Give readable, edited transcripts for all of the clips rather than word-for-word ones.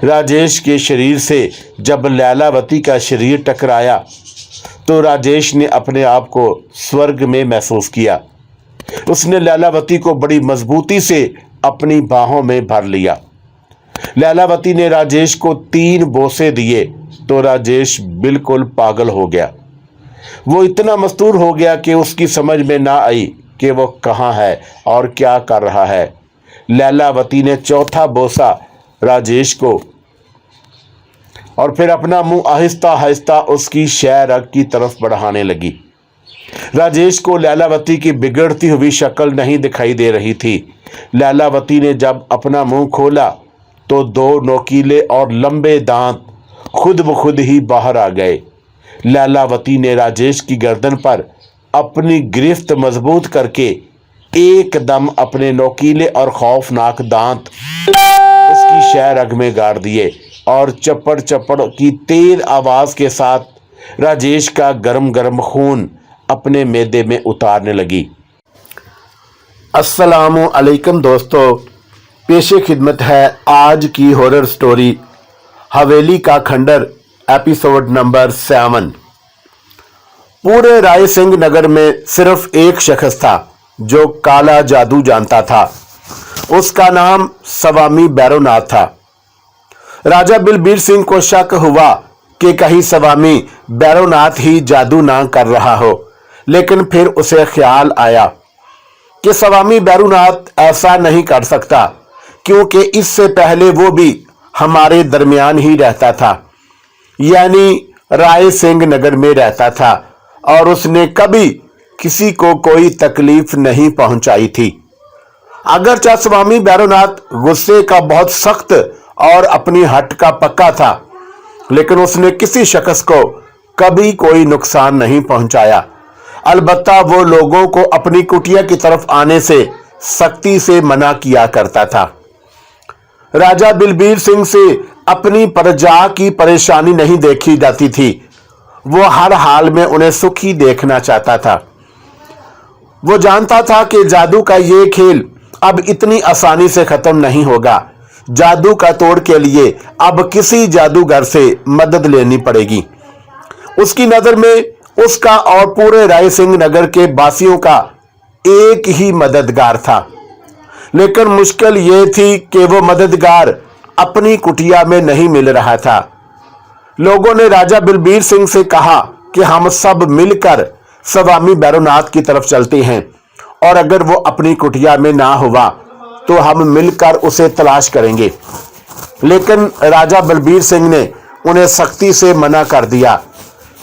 राजेश के शरीर से जब लैलावती का शरीर टकराया तो राजेश ने अपने आप को स्वर्ग में महसूस किया। उसने लैलावती को बड़ी मजबूती से अपनी बाहों में भर लिया। लैलावती ने राजेश को 3 बोसे दिए तो राजेश बिल्कुल पागल हो गया। वो इतना मस्तूर हो गया कि उसकी समझ में ना आई कि वो कहाँ है और क्या कर रहा है। लैलावती ने 4था बोसा राजेश को और फिर अपना मुंह आहिस्ता आहिस्ता उसकी शह रग की तरफ बढ़ाने लगी। राजेश को लैलावती की बिगड़ती हुई शक्ल नहीं दिखाई दे रही थी। लैलावती ने जब अपना मुंह खोला तो 2 नोकीले और लंबे दांत खुद ब खुद ही बाहर आ गए। लैलावती ने राजेश की गर्दन पर अपनी गिरफ्त मजबूत करके एकदम अपने नोकीले और खौफनाक दांत उसकी शह रग में गाड़ दिए और चप्पड़ चप्पड़ की तेज आवाज के साथ राजेश का गरम गरम खून अपने मैदे में उतारने लगी। अस्सलामु अलैकुम दोस्तों, पेशे खिदमत है आज की हॉरर स्टोरी हवेली का खंडर एपिसोड नंबर 7। पूरे राय सिंह नगर में सिर्फ एक शख्स था जो काला जादू जानता था। उसका नाम स्वामी भैरवनाथ था। राजा बलबीर सिंह को शक हुआ कि कहीं स्वामी भैरवनाथ ही जादू ना कर रहा हो, लेकिन फिर उसे ख्याल आया कि स्वामी भैरवनाथ ऐसा नहीं कर सकता, क्योंकि इससे पहले वो भी हमारे दरमियान ही रहता था, यानी राय सिंह नगर में रहता था और उसने कभी किसी को कोई तकलीफ नहीं पहुंचाई थी। अगरचे स्वामी भैरवनाथ गुस्से का बहुत सख्त और अपनी हट का पक्का था, लेकिन उसने किसी शख्स को कभी कोई नुकसान नहीं पहुंचाया। अलबत्ता वो लोगों को अपनी कुटिया की तरफ आने से सख्ती से मना किया करता था। राजा बलबीर सिंह से अपनी प्रजा की परेशानी नहीं देखी जाती थी। वो हर हाल में उन्हें सुखी देखना चाहता था। वो जानता था कि जादू का ये खेल अब इतनी आसानी से खत्म नहीं होगा। जादू का तोड़ के लिए अब किसी जादूगर से मदद लेनी पड़ेगी। उसकी नजर में उसका और पूरे राय सिंह नगर के वासियों का एक ही मददगार था, लेकिन मुश्किल यह थी कि वो मददगार अपनी कुटिया में नहीं मिल रहा था। लोगों ने राजा बलबीर सिंह से कहा कि हम सब मिलकर स्वामी भैरवनाथ की तरफ चलते हैं और अगर वो अपनी कुटिया में ना हुआ तो हम मिलकर उसे तलाश करेंगे। लेकिन राजा बलबीर सिंह ने उन्हें सख्ती से मना कर दिया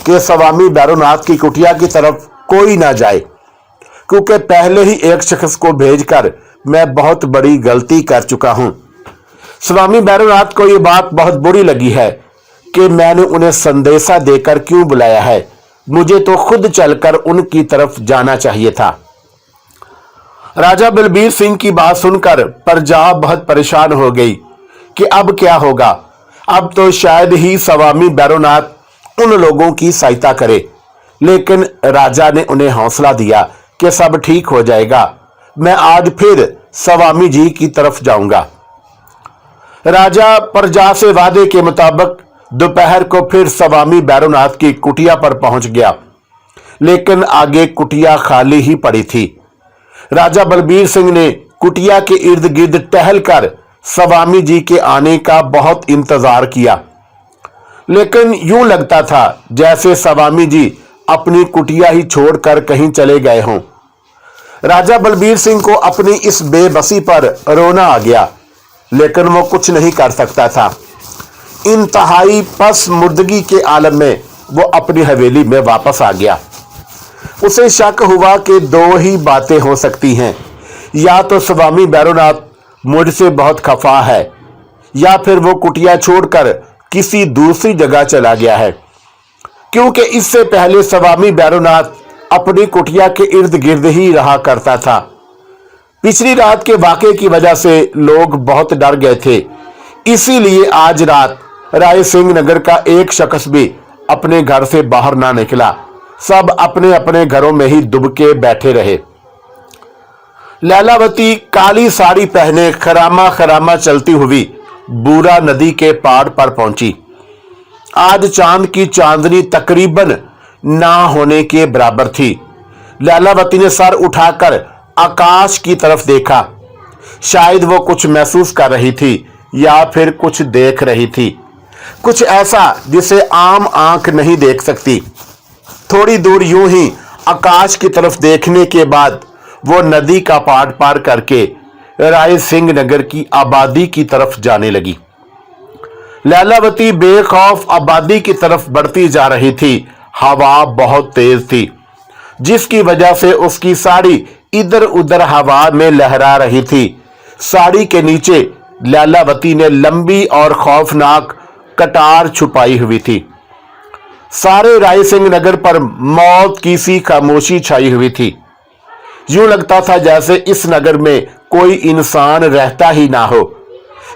कि स्वामी भैरवनाथ की कुटिया की तरफ कोई ना जाए, क्योंकि पहले ही एक शख्स को भेजकर मैं बहुत बड़ी गलती कर चुका हूं। स्वामी भैरवनाथ को यह बात बहुत बुरी लगी है कि मैंने उन्हें संदेशा देकर क्यों बुलाया है। मुझे तो खुद चलकर उनकी तरफ जाना चाहिए था। राजा बलबीर सिंह की बात सुनकर प्रजा बहुत परेशान हो गई कि अब क्या होगा। अब तो शायद ही स्वामी भैरवनाथ उन लोगों की सहायता करे, लेकिन राजा ने उन्हें हौसला दिया कि सब ठीक हो जाएगा। मैं आज फिर स्वामी जी की तरफ जाऊंगा। राजा प्रजा से वादे के मुताबिक दोपहर को फिर स्वामी भैरवनाथ की कुटिया पर पहुंच गया, लेकिन आगे कुटिया खाली ही पड़ी थी। राजा बलबीर सिंह ने कुटिया के इर्द गिर्द टहलकर स्वामी जी के आने का बहुत इंतजार किया, लेकिन यूं लगता था जैसे स्वामी जी अपनी कुटिया ही छोड़कर कहीं चले गए हों। राजा बलबीर सिंह को अपनी इस बेबसी पर रोना आ गया, लेकिन वो कुछ नहीं कर सकता था। इंतहाई पसमुर्दगी के आलम में वो अपनी हवेली में वापस आ गया। उसे शक हुआ कि 2 ही बातें हो सकती हैं, या तो स्वामी भैरवनाथ मुझसे बहुत खफा है, या फिर वो कुटिया छोड़कर किसी दूसरी जगह चला गया है, क्योंकि इससे पहले स्वामी भैरवनाथ अपनी कुटिया के इर्द गिर्द ही रहा करता था। पिछली रात के वाकये की वजह से लोग बहुत डर गए थे, इसीलिए आज रात राय सिंह नगर का एक शख्स भी अपने घर से बाहर ना निकला। सब अपने अपने घरों में ही दुबके बैठे रहे। लैलावती काली साड़ी पहने खरामा खरामा चलती हुई बूरा नदी के पार पर पहुंची। आज चांद की चांदनी तकरीबन ना होने के बराबर थी। लैलावती ने सर उठाकर आकाश की तरफ देखा। शायद वो कुछ महसूस कर रही थी या फिर कुछ देख रही थी, कुछ ऐसा जिसे आम आंख नहीं देख सकती। थोड़ी दूर यूं ही आकाश की तरफ देखने के बाद वो नदी का पार पार करके राय सिंह नगर की आबादी की तरफ जाने लगी। लैलावती बेखौफ आबादी की तरफ बढ़ती जा रही थी। हवा बहुत तेज थी, जिसकी वजह से उसकी साड़ी इधर उधर हवा में लहरा रही थी। साड़ी के नीचे लैलावती ने लंबी और खौफनाक कटार छुपाई हुई थी। सारे राय सिंह नगर पर मौत की सी खामोशी छाई हुई थी। यूं लगता था जैसे इस नगर में कोई इंसान रहता ही ना हो।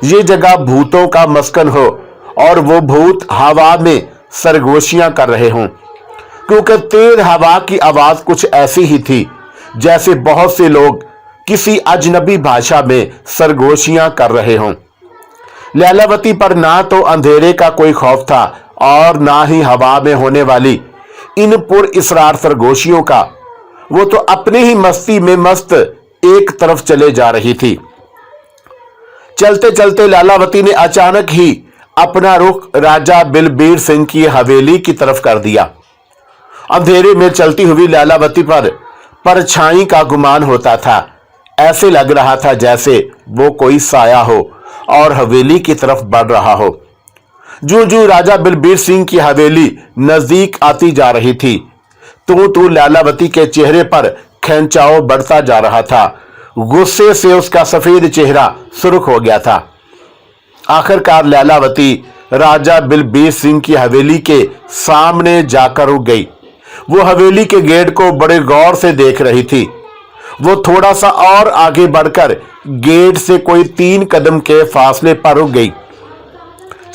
ये जगह भूतों का मस्कन हो और वो भूत हवा में सरगोशियां कर रहे हों, क्योंकि तेज हवा की आवाज कुछ ऐसी ही थी जैसे बहुत से लोग किसी अजनबी भाषा में सरगोशियां कर रहे हों। लैलावती पर ना तो अंधेरे का कोई खौफ था और ना ही हवा में होने वाली इन पुर इसरार सरगोशियों का। वो तो अपनी ही मस्ती में मस्त एक तरफ चले जा रही थी। चलते चलते लैलावती ने अचानक ही अपना रुख राजा बलबीर सिंह की हवेली की तरफ कर दिया। अंधेरे में चलती हुई लैलावती पर परछाई का गुमान होता था। ऐसे लग रहा था जैसे वो कोई साया हो और हवेली की तरफ बढ़ रहा हो। जो जो राजा बलबीर सिंह की हवेली नजदीक आती जा रही थी, तू लैलावती के चेहरे पर खिंचाव बढ़ता जा रहा था। गुस्से से उसका सफेद चेहरा सुर्ख हो गया था। आखिरकार लैलावती राजा बलबीर सिंह की हवेली के सामने जाकर रुक गई। वो हवेली के गेट को बड़े गौर से देख रही थी। वो थोड़ा सा और आगे बढ़कर गेट से कोई 3 कदम के फासले पर रुक गई।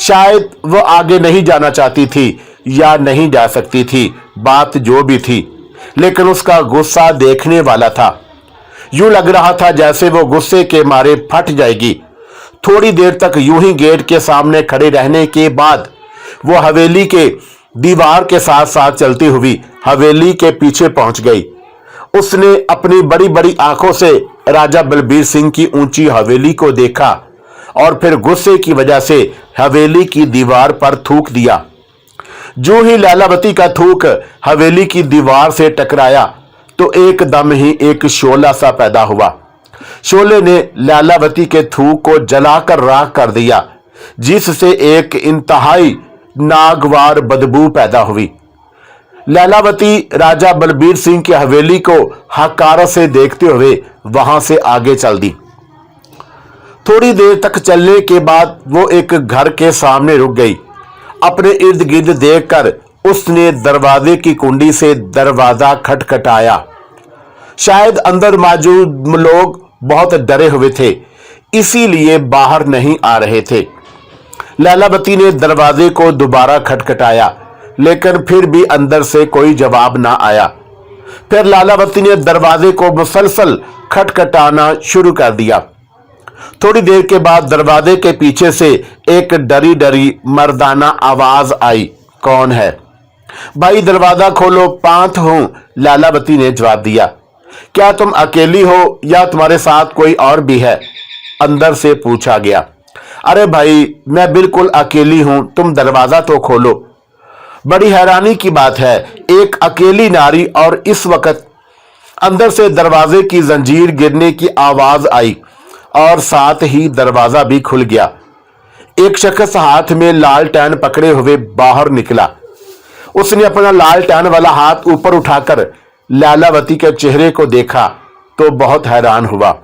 शायद वो आगे नहीं जाना चाहती थी या नहीं जा सकती थी, बात जो भी थी, लेकिन उसका गुस्सा देखने वाला था। यूं लग रहा था जैसे वो गुस्से के मारे फट जाएगी। थोड़ी देर तक यूं ही गेट के सामने खड़े रहने के बाद वो हवेली के दीवार के साथ साथ चलती हुई हवेली के पीछे पहुंच गई। उसने अपनी बड़ी बड़ी आंखों से राजा बलबीर सिंह की ऊंची हवेली को देखा और फिर गुस्से की वजह से हवेली की दीवार पर थूक दिया। जो ही लैलावती का थूक हवेली की दीवार से टकराया तो एकदम ही एक शोला सा पैदा हुआ। शोले ने लैलावती के थूक को जलाकर राख कर दिया, जिससे एक इंतहाई नागवार बदबू पैदा हुई। लैलावती राजा बलबीर सिंह की हवेली को हकारत से देखते हुए वहां से आगे चल दी। थोड़ी देर तक चलने के बाद वो एक घर के सामने रुक गई। अपने इर्द गिर्द देखकर उसने दरवाजे की कुंडी से दरवाजा खटखटाया। शायद अंदर मौजूद लोग बहुत डरे हुए थे, इसीलिए बाहर नहीं आ रहे थे। लैलावती ने दरवाजे को दोबारा खटखटाया, लेकिन फिर भी अंदर से कोई जवाब ना आया। फिर लैलावती ने दरवाजे को मुसलसल खटखटाना शुरू कर दिया। थोड़ी देर के बाद दरवाजे के पीछे से एक डरी डरी मर्दाना आवाज आई, कौन है? भाई दरवाजा खोलो, पांत हूं, लैलावती ने जवाब दिया। क्या तुम अकेली हो या तुम्हारे साथ कोई और भी है? अंदर से पूछा गया। अरे भाई मैं बिल्कुल अकेली हूं, तुम दरवाजा तो खोलो। बड़ी हैरानी की बात है, एक अकेली नारी और इस वक्त अंदर से दरवाजे की जंजीर गिरने की आवाज आई और साथ ही दरवाजा भी खुल गया। एक शख्स हाथ में लालटेन पकड़े हुए बाहर निकला। उसने अपना लालटेन वाला हाथ ऊपर उठाकर लैलावती के चेहरे को देखा तो बहुत हैरान हुआ।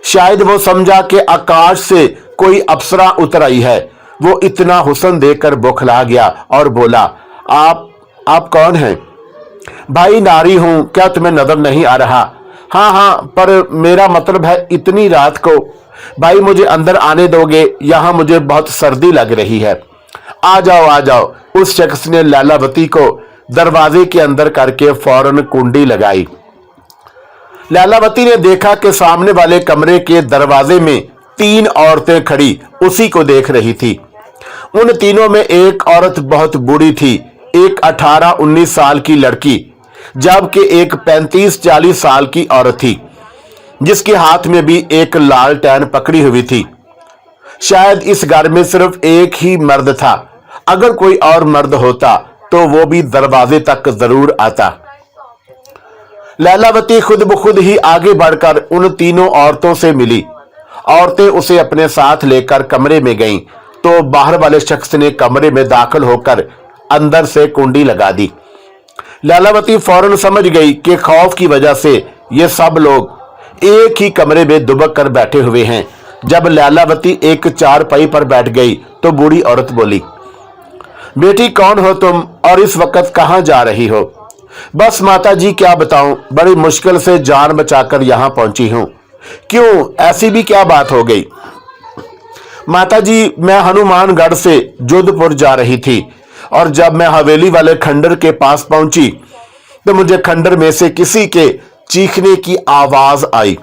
शायद वो समझा कि आकाश से कोई अप्सरा उतर आई है। वो इतना हुस्न देखकर बौखला गया और बोला, आप कौन हैं? भाई नारी हूं, क्या तुम्हें नजर नहीं आ रहा? हाँ, पर मेरा मतलब है इतनी रात को। भाई मुझे अंदर आने दोगे? यहां मुझे बहुत सर्दी लग रही है। आ जाओ। उस शख्स ने लैलावती को दरवाजे के अंदर करके फौरन कुंडी लगाई। लैलावती ने देखा कि सामने वाले कमरे के दरवाजे में 3 औरतें खड़ी उसी को देख रही थी। उन तीनों में एक औरत बहुत बूढ़ी थी, एक 18-19 साल की लड़की, जबकि एक 35-40 साल की औरत थी जिसके हाथ में भी एक लालटेन पकड़ी हुई थी। शायद इस घर में सिर्फ एक ही मर्द था। अगर कोई और मर्द होता तो वो भी दरवाजे तक जरूर आता। लैलावती खुद ब खुद ही आगे बढ़कर उन तीनों औरतों से मिली। औरतें उसे अपने साथ लेकर कमरे में गईं, तो बाहर वाले शख्स ने कमरे में दाखिल होकर अंदर से कुंडी लगा दी। लैलावती फौरन समझ गई कि खौफ की वजह से ये सब लोग एक ही कमरे में दुबक कर बैठे हुए हैं। जब लैलावती एक चारपाई पर बैठ गई तो बूढ़ी औरत बोली, बेटी कौन हो तुम और इस वक्त कहां जा रही हो? बस माता जी क्या बताऊं, बड़ी मुश्किल से जान बचाकर यहां पहुंची हूं। क्यों, ऐसी भी क्या बात हो गई? माता जी, मैं हनुमानगढ़ से जोधपुर जा रही थी और जब मैं हवेली वाले खंडर के पास पहुंची तो मुझे खंडर में से किसी के चीखने की आवाज आई।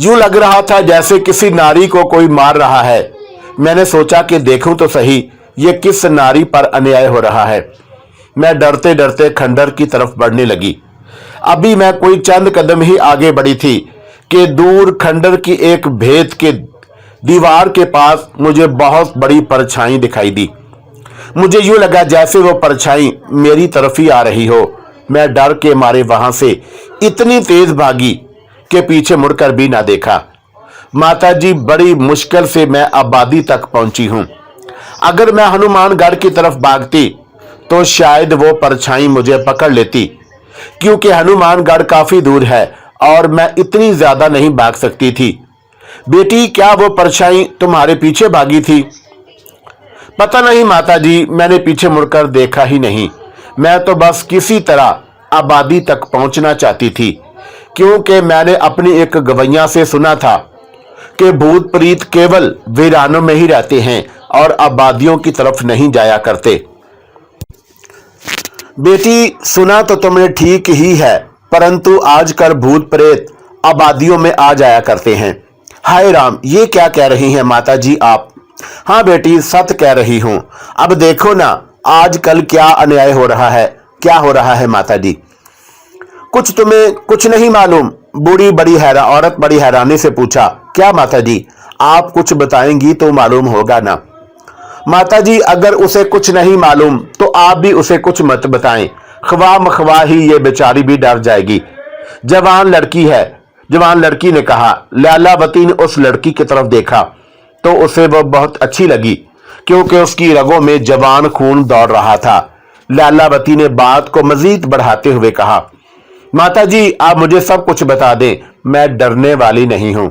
यूं लग रहा था जैसे किसी नारी को कोई मार रहा है। मैंने सोचा कि देखूं तो सही ये किस नारी पर अन्याय हो रहा है। मैं डरते डरते खंडर की तरफ बढ़ने लगी। अभी मैं कोई चंद कदम ही आगे बढ़ी थी कि दूर खंडर की एक भेद के दीवार के पास मुझे बहुत बड़ी परछाई दिखाई दी। मुझे यूं लगा जैसे वो परछाई मेरी तरफ ही आ रही हो। मैं डर के मारे वहां से इतनी तेज भागी कि पीछे मुड़कर भी ना देखा। माता जी, बड़ी मुश्किल से मैं आबादी तक पहुंची हूं। अगर मैं हनुमानगढ़ की तरफ भागती तो शायद वो परछाई मुझे पकड़ लेती, क्योंकि हनुमानगढ़ काफी दूर है और मैं इतनी ज्यादा नहीं भाग सकती थी। बेटी, क्या वो परछाई तुम्हारे पीछे भागी थी? पता नहीं माता जी, मैंने पीछे मुड़कर देखा ही नहीं। मैं तो बस किसी तरह आबादी तक पहुंचना चाहती थी, क्योंकि मैंने अपनी एक गवैया से सुना था कि भूत प्रीत केवल वीरानों में ही रहते हैं और आबादियों की तरफ नहीं जाया करते। बेटी, सुना तो तुमने ठीक ही है, परंतु आजकल भूत प्रेत आबादियों में आ जाया करते हैं। हाय राम, ये क्या कह रही हैं माता जी आप? हाँ बेटी, सच कह रही हूं। अब देखो ना आजकल क्या अन्याय हो रहा है। क्या हो रहा है माता जी? कुछ तुम्हें कुछ नहीं मालूम? बूढ़ी औरत बड़ी हैरानी से पूछा। क्या माता जी, आप कुछ बताएंगी तो मालूम होगा ना। माता जी, अगर उसे कुछ नहीं मालूम तो आप भी उसे कुछ मत बताएं। ख्वाह मख्वाह ही ये बेचारी भी डर जाएगी। जवान लड़की ने कहा। लैलावती ने उस लड़की की तरफ देखा तो उसे वह बहुत अच्छी लगी, क्योंकि उसकी रगों में जवान खून दौड़ रहा था। लैलावती ने बात को मजीद बढ़ाते हुए कहा, माता जी, आप मुझे सब कुछ बता दें, मैं डरने वाली नहीं हूं।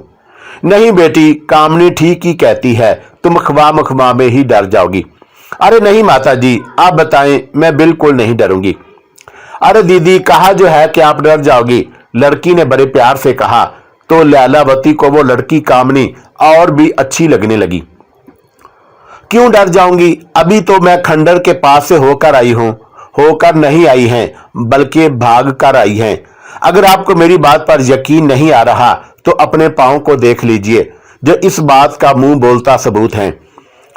नहीं बेटी, कामनी ठीक ही कहती है, तुम ख्वाह मख्वाह में ही डर जाओगी। अरे नहीं माता जी, आप बताएं, मैं बिल्कुल नहीं डरूंगी। अरे दीदी, कहा जो है कि आप डर जाओगी, लड़की ने बड़े प्यार से कहा। तो लैलावती को वो लड़की कामनी और भी अच्छी लगने लगी। क्यों डर जाऊंगी? अभी तो मैं खंडर के पास से होकर आई हूं। होकर नहीं आई हैं, बल्कि भाग कर आई हैं। अगर आपको मेरी बात पर यकीन नहीं आ रहा तो अपने पांव को देख लीजिए, जो इस बात का मुंह बोलता सबूत है।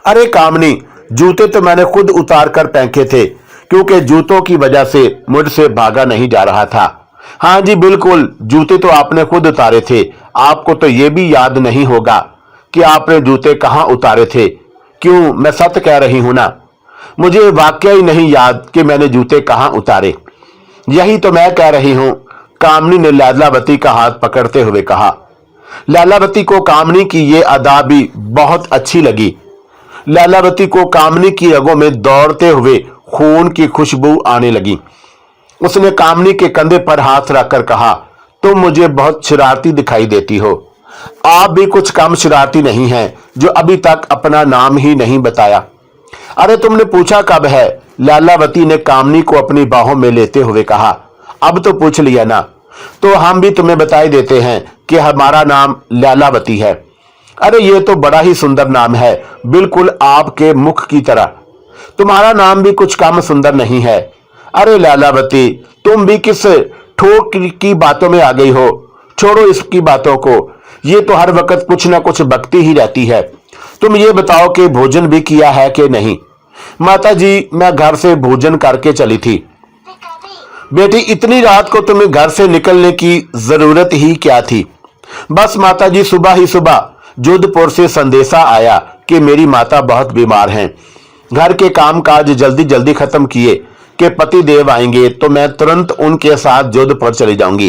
अरे कामनी, जूते तो मैंने खुद उतार कर फेंके थे, क्योंकि जूतों की वजह से मुझसे भागा नहीं जा रहा था। हाँ जी बिल्कुल, जूते तो आपने खुद उतारे थे। आपको तो यह भी याद नहीं होगा कि आपने जूते कहां उतारे थे। क्यों, मैं सच कह रही हूं ना। मुझे वाकई ही नहीं याद कि मैंने जूते कहां उतारे। यही तो मैं कह रही हूं, कामनी ने लैलावती का हाथ पकड़ते हुए कहा। लैलावती को कामनी की ये अदा भी बहुत अच्छी लगी। लैलावती को कामनी की रगों में दौड़ते हुए खून की खुशबू आने लगी। उसने कामनी के कंधे पर हाथ रखकर कहा, तुम मुझे बहुत शरारती दिखाई देती हो। आप भी कुछ कम शरारती नहीं हैं, जो अभी तक अपना नाम ही नहीं बताया। अरे तुमने पूछा कब है? लैलावती ने कामनी को अपनी बाहों में लेते हुए कहा। अब तो पूछ लिया ना, तो हम भी तुम्हें बताई देते हैं कि हमारा नाम लैलावती है। अरे ये तो बड़ा ही सुंदर नाम है, बिल्कुल आपके मुख की तरह। तुम्हारा नाम भी कुछ कम सुंदर नहीं है। अरे लैलावती, तुम भी किस ठोक की बातों में आ गई हो? छोड़ो इसकी बातों को, ये तो हर वक्त कुछ ना कुछ बकती ही रहती है। तुम ये बताओ कि भोजन भी किया है कि नहीं? माता जी, मैं घर से भोजन करके चली थी। बेटी, इतनी रात को तुम्हें घर से निकलने की जरूरत ही क्या थी? बस माता जी, सुबह ही सुबह जोधपुर से संदेशा आया कि मेरी माता बहुत बीमार हैं। घर के काम काज जल्दी जल्दी खत्म किए कि पति देव आएंगे तो मैं तुरंत उनके साथ जोधपुर चली जाऊंगी।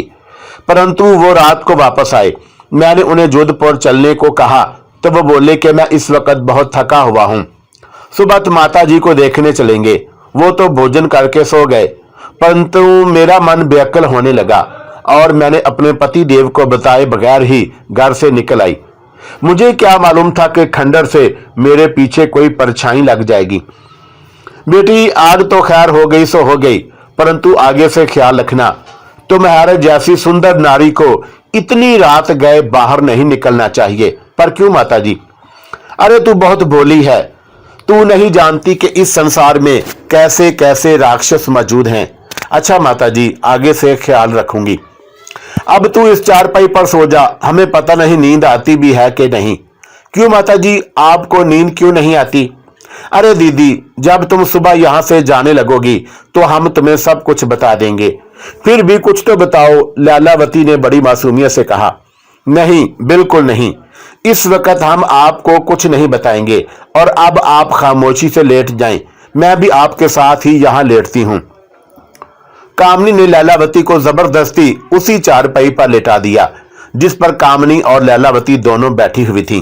परंतु वो रात को वापस आए। मैंने उन्हें जोधपुर चलने को कहा तो वो बोले कि मैं इस वक्त बहुत थका हुआ हूं, सुबह तो माता जी को देखने चलेंगे। वो तो भोजन करके सो गए, परंतु मेरा मन बेअक्ल होने लगा और मैंने अपने पति देव को बताए बगैर ही घर से निकल आई। मुझे क्या मालूम था कि खंडर से मेरे पीछे कोई परछाई लग जाएगी। बेटी, आग तो खैर हो गई सो हो गई, परंतु आगे से ख्याल रखना, तुम्हारे जैसी सुंदर नारी को इतनी रात गए बाहर नहीं निकलना चाहिए। पर क्यों माता जी? अरे तू बहुत भोली है, तू नहीं जानती कि इस संसार में कैसे कैसे राक्षस मौजूद हैं। अच्छा माता जी, आगे से ख्याल रखूंगी। अब तू इस चारपाई पर सो जा, हमें पता नहीं नींद आती भी है कि नहीं। क्यों माता जी, आपको नींद क्यों नहीं आती? अरे दीदी, जब तुम सुबह यहां से जाने लगोगी तो हम तुम्हें सब कुछ बता देंगे। फिर भी कुछ तो बताओ, लैलावती ने बड़ी मासूमियत से कहा। नहीं, बिल्कुल नहीं, इस वक्त हम आपको कुछ नहीं बताएंगे और अब आप खामोशी से लेट जाएं। मैं भी आपके साथ ही यहां लेटती हूं। कामनी ने लैलावती को जबरदस्ती उसी चारपाई पर लेटा दिया जिस पर कामनी और लैलावती दोनों बैठी हुई थीं।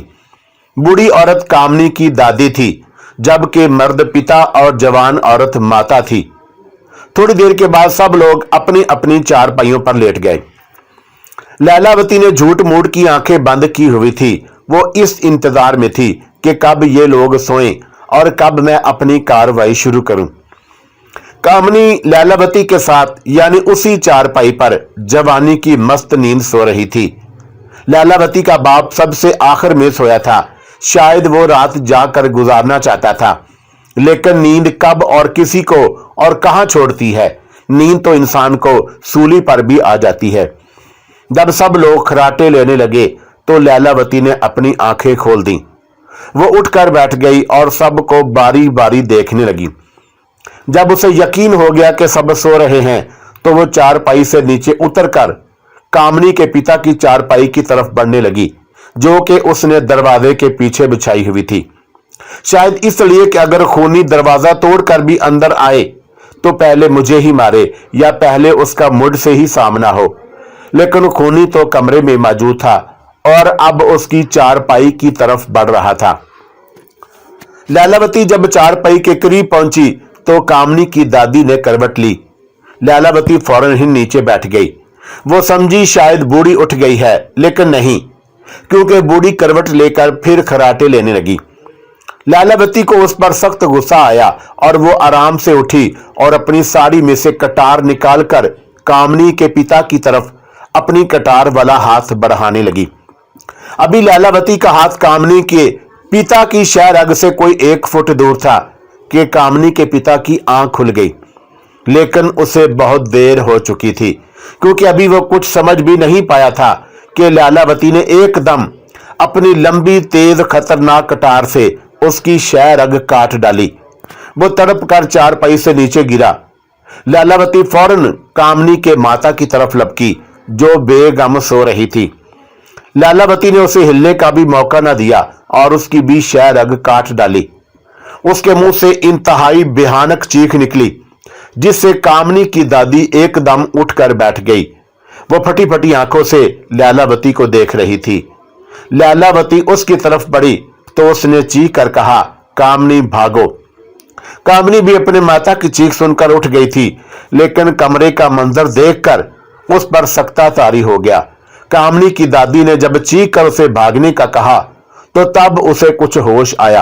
बूढ़ी औरत कामनी की दादी थी, जबकि मर्द पिता और जवान औरत माता थी। थोड़ी देर के बाद सब लोग अपनी अपनी चारपाइयों पर लेट गए। लैलावती ने झूठ मूठ की आंखें बंद की हुई थी। वो इस इंतजार में थी कि कब ये लोग सोएं और कब मैं अपनी कार्रवाई शुरू करूं। कामनी लैलावती के साथ यानी उसी चारपाई पर जवानी की मस्त नींद सो रही थी। लैलावती का बाप सबसे आखिर में सोया था। शायद वो रात जाकर गुजारना चाहता था, लेकिन नींद कब और किसी को और कहां छोड़ती है। नींद तो इंसान को सूली पर भी आ जाती है। जब सब लोग खराटे लेने लगे तो लैलावती ने अपनी आंखें खोल दी। वो उठकर बैठ गई और सबको बारी बारी देखने लगी। जब उसे यकीन हो गया कि सब सो रहे हैं तो वो चारपाई से नीचे उतरकर कामनी के पिता की चारपाई की तरफ बढ़ने लगी, जो कि उसने दरवाजे के पीछे बिछाई हुई थी। शायद इसलिए कि अगर खूनी दरवाजा तोड़कर भी अंदर आए तो पहले मुझे ही मारे या पहले उसका मुड़ से ही सामना हो। लेकिन खूनी तो कमरे में मौजूद था और अब उसकी चारपाई की तरफ बढ़ रहा था। लैलावती जब चारपाई के करीब पहुंची तो कामनी की दादी ने करवट ली। लैलावती फौरन ही नीचे बैठ गई। वो समझी शायद बूढ़ी उठ गई है, लेकिन नहीं, क्योंकि बूढ़ी करवट लेकर फिर खराटे लेने लगी। लैलावती को उस पर सख्त गुस्सा आया और वो आराम से उठी और अपनी साड़ी में से कटार निकालकर कामनी के पिता की तरफ अपनी कटार वाला हाथ बढ़ाने लगी। अभी लैलावती का हाथ कामनी के पिता की शह रग से कोई 1 फुट दूर था कि कामनी के पिता की आंख खुल गई। लेकिन उसे बहुत देर हो चुकी थी, क्योंकि अभी वो कुछ समझ भी नहीं पाया था कि लैलावती ने एकदम अपनी लंबी तेज खतरनाक कटार से उसकी शह रग काट डाली। वो तड़प कर चारपाई से नीचे गिरा। लैलावती फौरन कामनी के माता की तरफ लपकी, जो बेगम सो रही थी। लैलावती ने उसे हिलने का भी मौका न दिया और उसकी भी शह रग काट डाली। उसके मुंह से इंतहाई भयानक चीख निकली, जिससे कामनी की दादी एकदम उठकर बैठ गई। वो फटी फटी आंखों से लैलावती को देख रही थी। लैलावती उसकी तरफ बढ़ी तो उसने चीख कर कहा, कामनी भागो। कामनी भी अपने माता की चीख सुनकर उठ गई थी, लेकिन कमरे का मंजर देखकर उस पर सख्ता तारी हो गया। कामनी की दादी ने जब चीख कर उसे भागने का कहा तो तब उसे कुछ होश आया।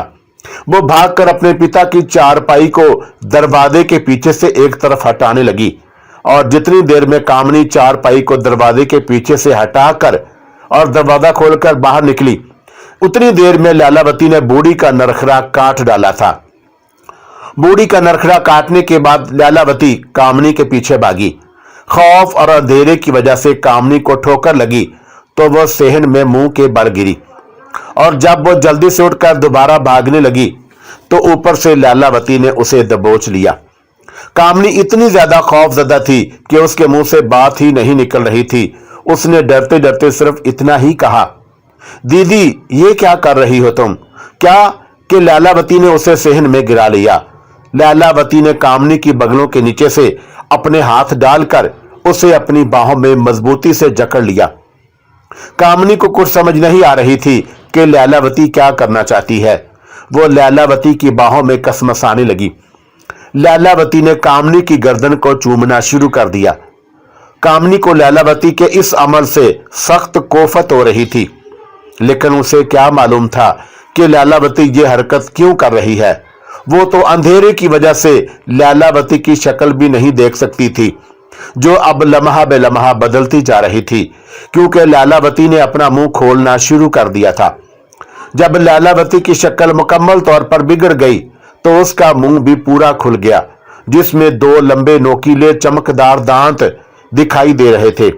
वो भागकर अपने पिता की चारपाई को दरवाजे के पीछे से एक तरफ हटाने लगी और जितनी देर में कामनी चारपाई को दरवाजे के पीछे से हटाकर और दरवाजा खोलकर बाहर निकली, उतनी देर में लैलावती ने बूढ़ी का नरखड़ा काट डाला था। बूढ़ी का नरखड़ा काटने के बाद लैलावती कामनी के पीछे भागी। खौफ और अंधेरे की वजह से कामनी को ठोकर लगी तो वह सेहन में मुंह के बल गिरी, और जब वो जल्दी से उठकर दोबारा भागने लगी तो ऊपर से लैलावती ने उसे दबोच लिया। कामनी इतनी ज्यादा खौफजदा थी कि उसके मुंह से बात ही नहीं निकल रही थी। उसने डरते डरते सिर्फ इतना ही कहा, दीदी ये क्या कर रही हो तुम? क्या कि लैलावती ने उसे सेहन में गिरा लिया। लैलावती ने कामनी की बगलों के नीचे से अपने हाथ डालकर उसे अपनी बाहों में मजबूती से जकड़ लिया। कामनी को कुछ समझ नहीं आ रही थी कि लैलावती क्या करना चाहती है। वो लैलावती की बाहों में कसमसाने लगी। लैलावती ने कामनी की गर्दन को चूमना शुरू कर दिया। कामनी को लैलावती के इस अमल से सख्त कोफत हो रही थी, लेकिन उसे क्या मालूम था कि लैलावती ये हरकत क्यों कर रही है। वो तो अंधेरे की वजह से लैलावती की शक्ल भी नहीं देख सकती थी, जो अब लम्हा बेलम्हा बदलती जा रही थी, क्योंकि लैलावती ने अपना मुंह खोलना शुरू कर दिया था। जब लैलावती की शक्ल मुकम्मल तौर पर बिगड़ गई तो उसका मुंह भी पूरा खुल गया, जिसमें 2 लंबे नोकीले चमकदार दांत दिखाई दे रहे थे।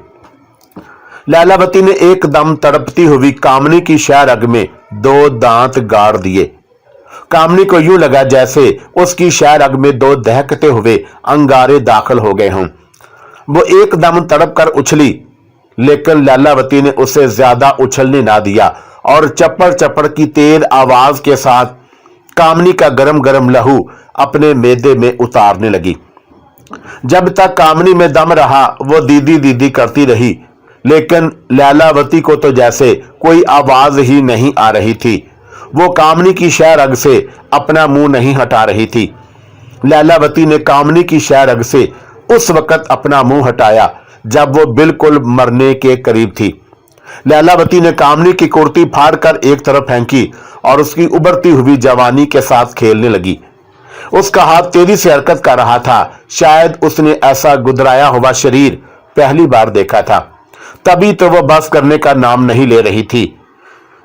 लैलावती ने एकदम तड़पती हुई कामनी की शह रग में 2 दांत गाड़ दिए। कामनी को यूं लगा जैसे उसकी शह रग में 2 दहकते हुए अंगारे दाखिल हो गए हों। वो एकदम तड़प कर उछली, लेकिन लैलावती ने उसे ज्यादा उछलने ना दिया और चप्पड़ चप्पड़ की तेज आवाज के साथ कामनी का गरम गरम लहू अपने मैदे में उतारने लगी। जब तक कामनी में दम रहा वो दीदी दीदी करती रही, लेकिन लैलावती को तो जैसे कोई आवाज ही नहीं आ रही थी। वो कामनी की शह रग से अपना मुंह नहीं हटा रही थी। लैलावती ने कामनी की शह रग से उस वक्त अपना मुंह हटाया जब वो बिल्कुल मरने के करीब थी। लैलावती ने कामनी की कुर्ती फाड़कर एक तरफ फेंकी और उसकी उभरती हुई जवानी के साथ खेलने लगी। उसका हाथ तेजी से हरकत कर रहा था। शायद उसने ऐसा गुदराया हुआ शरीर पहली बार देखा था, तभी तो वह बस करने का नाम नहीं ले रही थी।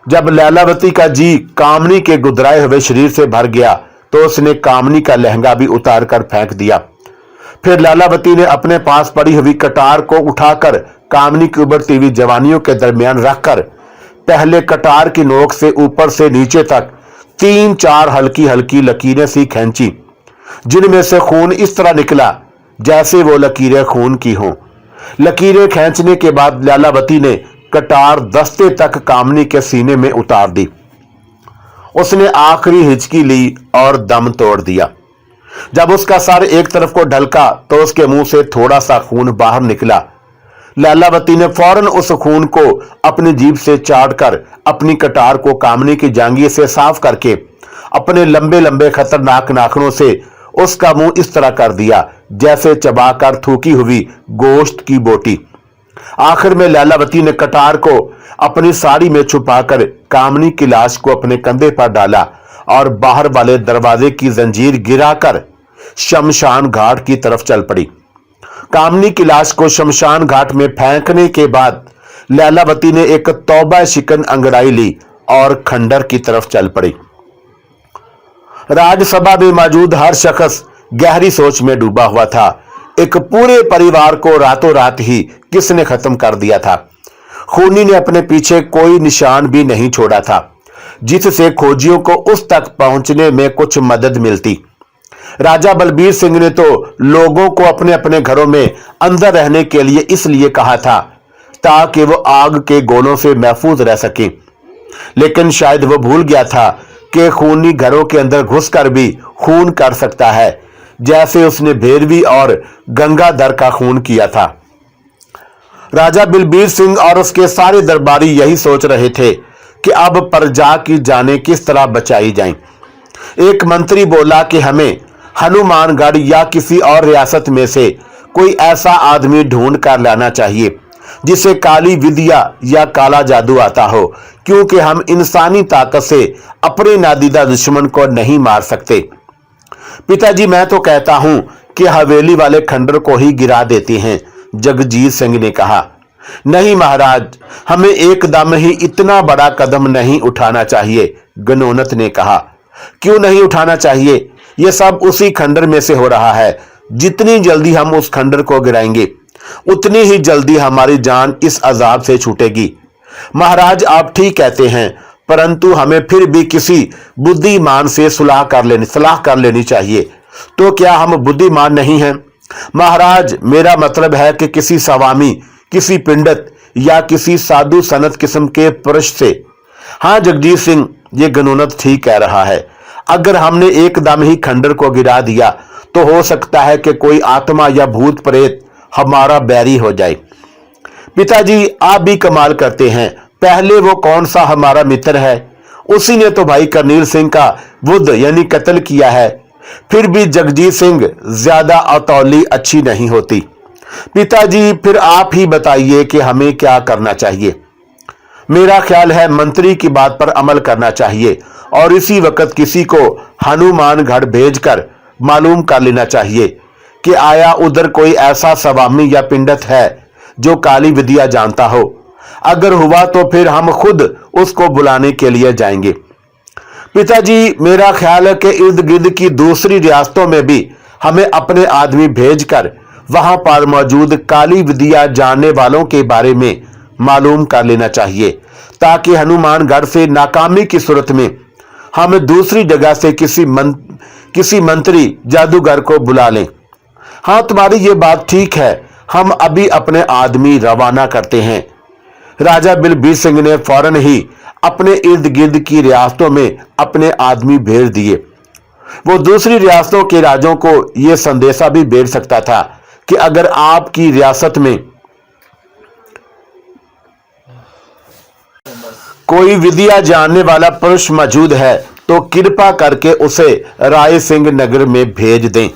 जब लैलावती का जी कामनी के गुदराए हुए शरीर से भर गया तो उसने कामनी का लहंगा भी उतार कर फेंक दिया। फिर लैलावती ने अपने पास पड़ी हुई कटार को उठाकर कामनी की उभरती हुई जवानियों के दरमियान रखकर पहले कटार की नोक से ऊपर से नीचे तक 3-4 हल्की हल्की लकीरें सी खींची, जिनमें से खून इस तरह निकला जैसे वो लकीरें खून की हों। लकीरें खींचने के बाद लैलावती ने कटार दस्ते तक कामनी के सीने में उतार दी। उसने आखिरी हिचकी ली और दम तोड़ दिया। जब उसका सर एक तरफ को ढलका तो उसके मुंह से थोड़ा सा खून बाहर निकला। लैलावती ने फौरन उस खून को अपनी जीभ से चाटकर अपनी कटार को कामनी की जांघिया से साफ करके अपने लंबे लंबे खतरनाक नाखूनों से उसका मुंह इस तरह कर दिया जैसे चबाकर थूकी हुई गोश्त की बोटी। आखिर में लैलावती ने कटार को अपनी साड़ी में छुपाकर कामनी की लाश को अपने कंधे पर डाला और बाहर वाले दरवाजे की जंजीर गिराकर शमशान घाट की तरफ चल पड़ी। कामनी की लाश को शमशान घाट में फेंकने के बाद लैलावती ने एक तौबा शिकन अंगड़ाई ली और खंडर की तरफ चल पड़ी। राज्यसभा में मौजूद हर शख्स गहरी सोच में डूबा हुआ था। एक पूरे परिवार को रातों रात ही किसने खत्म कर दिया था। खूनी ने अपने पीछे कोई निशान भी नहीं छोड़ा था जिससे खोजियों को उस तक पहुंचने में कुछ मदद मिलती। राजा बलबीर सिंह ने तो लोगों को अपने अपने घरों में अंदर रहने के लिए इसलिए कहा था ताकि वो आग के गोलों से महफूज रह सके, लेकिन शायद वो भूल गया था कि खूनी घरों के अंदर घुसकर भी खून कर सकता है, जैसे उसने भेरवी और गंगाधर का खून किया था। राजा बलबीर सिंह और उसके सारे दरबारी यही सोच रहे थे कि अब प्रजा की जानें किस तरह बचाई जाएं। एक मंत्री बोला कि हमें हनुमानगढ़ या किसी और रियासत में से कोई ऐसा आदमी ढूंढ कर लाना चाहिए जिसे काली विद्या या काला जादू आता हो, क्योंकि हम इंसानी ताकत से अपने नादीदा दुश्मन को नहीं मार सकते। पिताजी, मैं तो कहता हूं कि हवेली वाले खंडर को ही गिरा देते हैं, जगजीत सिंह ने कहा। नहीं महाराज, हमें एकदम ही इतना बड़ा कदम नहीं उठाना चाहिए, गनोनत ने कहा। क्यों नहीं उठाना चाहिए? यह सब उसी खंडर में से हो रहा है। जितनी जल्दी हम उस खंडर को गिराएंगे उतनी ही जल्दी हमारी जान इस अजाब से छूटेगी। महाराज, आप ठीक कहते हैं, परंतु हमें फिर भी किसी बुद्धिमान से सलाह कर लेनी चाहिए। तो क्या हम बुद्धिमान नहीं हैं? महाराज, मेरा मतलब है कि किसी स्वामी, किसी पंडित या किसी साधु सनत किस्म के पुरुष से। हाँ जगजीत सिंह, ये गनोनत ठीक कह रहा है। अगर हमने एकदम ही खंडर को गिरा दिया तो हो सकता है कि कोई आत्मा या भूत प्रेत हमारा बैरी हो जाए। पिताजी, आप भी कमाल करते हैं। पहले वो कौन सा हमारा मित्र है? उसी ने तो भाई करनील सिंह का वुद्ध यानी कत्ल किया है। फिर भी जगजीत सिंह, ज्यादा अतौली अच्छी नहीं होती। पिताजी, फिर आप ही बताइए कि हमें क्या करना चाहिए। मेरा ख्याल है मंत्री की बात पर अमल करना चाहिए और इसी वक्त किसी को हनुमानगढ़ भेजकर मालूम कर लेना चाहिए कि आया उधर कोई ऐसा स्वामी या पंडित है जो काली विद्या जानता हो। अगर हुआ तो फिर हम खुद उसको बुलाने के लिए जाएंगे। पिताजी, मेरा ख्याल है कि इर्द गिर्द की दूसरी रियासतों में भी हमें अपने आदमी भेजकर वहां पर मौजूद काली विद्या जानने वालों के बारे में मालूम कर लेना चाहिए, ताकि हनुमानगढ़ से नाकामी की सूरत में हम दूसरी जगह से किसी मंत्री जादूगर को बुला लें। हाँ, तुम्हारी ये बात ठीक है। हम अभी अपने आदमी रवाना करते हैं। राजा बलबीर सिंह ने फौरन ही अपने इर्द गिर्द की रियासतों में अपने आदमी भेज दिए। वो दूसरी रियासतों के राजों को यह संदेशा भी भेज सकता था कि अगर आपकी रियासत में कोई विद्या जानने वाला पुरुष मौजूद है तो कृपा करके उसे राय सिंह नगर में भेज दें।